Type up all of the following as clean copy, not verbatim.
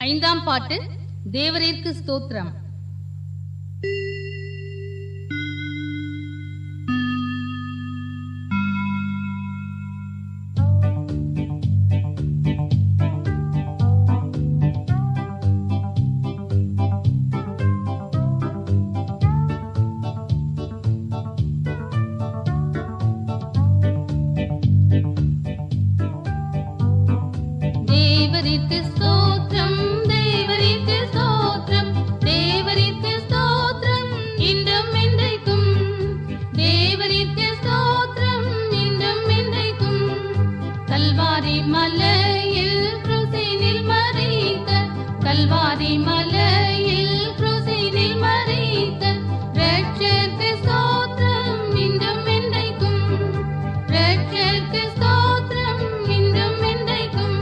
ஐந்தாம் பாட்டு தேவரீர்க்கு ஸ்தோத்திரம். தேவரீர்க்கு ஸ்தோத்திரம், தேவரீர்க்கு ஸ்தோத்திரம், தேவரீர்க்கு ஸ்தோத்திரம் இன்றும் என்றைக்கும். தேவரீர்க்கு ஸ்தோத்திரம் இன்றும் என்றைக்கும். கல்வாரி மலையில் கிறிஸ்துவினில் மரித்த, கல்வாரி மலையில் கிறிஸ்துவினில் மரித்த இரட்சகருக்கு ஸ்தோத்திரம் இன்றும் என்றைக்கும். இரட்சகருக்கு ஸ்தோத்திரம் இன்றும் என்றைக்கும்.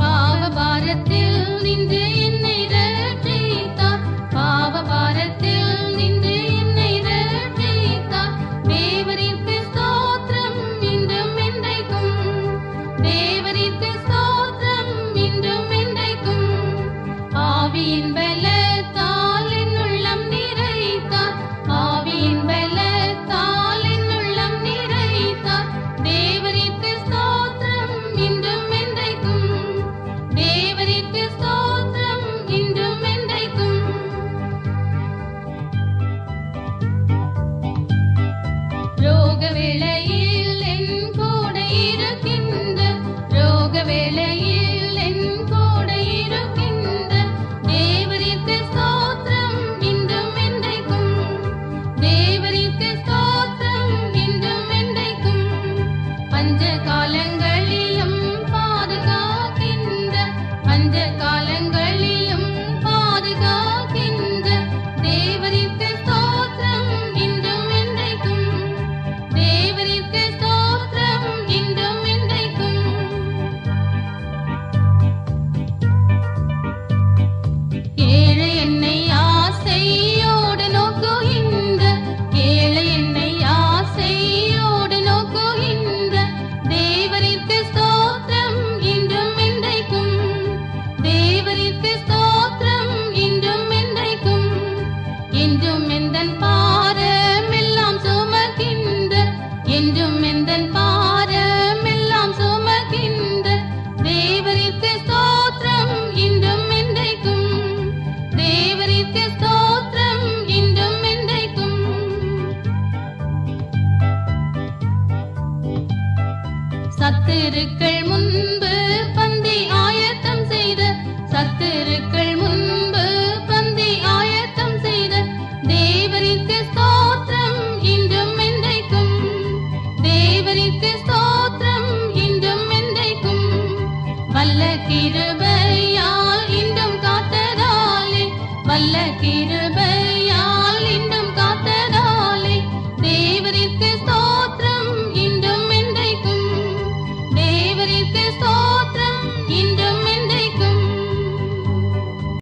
பாவபாரத்தில் நின்று என்னை ரட்சித்தார், பாவபாரத்தில் நின்று என்னை ரட்சித்தார். தேவரீர்க்கு ஸ்தோத்திரம் இன்றும் என்றைக்கும். தேவரீர்க்கு ஸ்தோத்திரம் இன்றும் என்றைக்கும். ஆவியின் பலத்தால் என் உள்ளம் நிறைத்தார், ஆவியின் பலத்தால் என் உள்ளம் நிறைத்தார். தேவரீர்க்கு ஸ்தோத்திரம் இன்றும் என்றைக்கும். தேவரீர்க்கு ஸ்தோத்திரம் இன்றும் என்றைக்கும். ரோக வேளையில் என் கூட இருக்கின்ற, ரோக வேளையில் என் கூட இருக்கின்ற தேவரீர்க்கு ஸ்தோத்திரம் இன்றும் என்றைக்கும். தேவரீர்க்கு ஸ்தோத்திரம் இன்றும் என்றைக்கும். பஞ்ச காலங்களிலும் பாதுகாக்கின்ற, பஞ்ச காலங்களிலும் பாதுகாக்கின்ற தேவரீர்க்கு ஸ்தோத்திரம் இன்றும் என்றைக்கும். தேவரீர்க்கு ஸ்தோத்திரம் இன்றும் என்றைக்கும். ஏழை என்னை ஆசையோடு நோக்குகின்ற, ஏழை என்னை ஆசையோடு நோக்குகின்ற தேவரீர்க்கு ஸ்தோத்திரம் இன்றும் என்றைக்கும். தேவரீர்க்கு ஸ்தோத்திரம் இன்றும் என்றைக்கும். என்றும் எந்தன் பாரம் எல்லாம் சுமக்கின்ற, என்றும் எந்தன் பாரம் எல்லாம் சுமக்கின்ற தேவரீர்க்கு ஸ்தோத்திரம் இன்றும் என்றைக்கும். தேவரீர்க்கு ஸ்தோத்திரம் இன்றும் என்றைக்கும். சத்துருக்கள் முன்பு பந்தி ஆயத்தம் செய்த, சத்துருக்கள் முன்பு பந்தி ஆயத்தம் செய்த தேவரீர்க்கு ஸ்தோத்திரம் இன்றும் என்றைக்கும். தேவரீர்க்கு ஸ்தோத்திரம் இன்றும் என்றைக்கும். வல்ல கிருபையால் இன்றும் காத்ததாலே, வல்ல கிருபையால் இன்றும் காத்ததாலே தேவரீர்க்கு ஸ்தோத்திரம்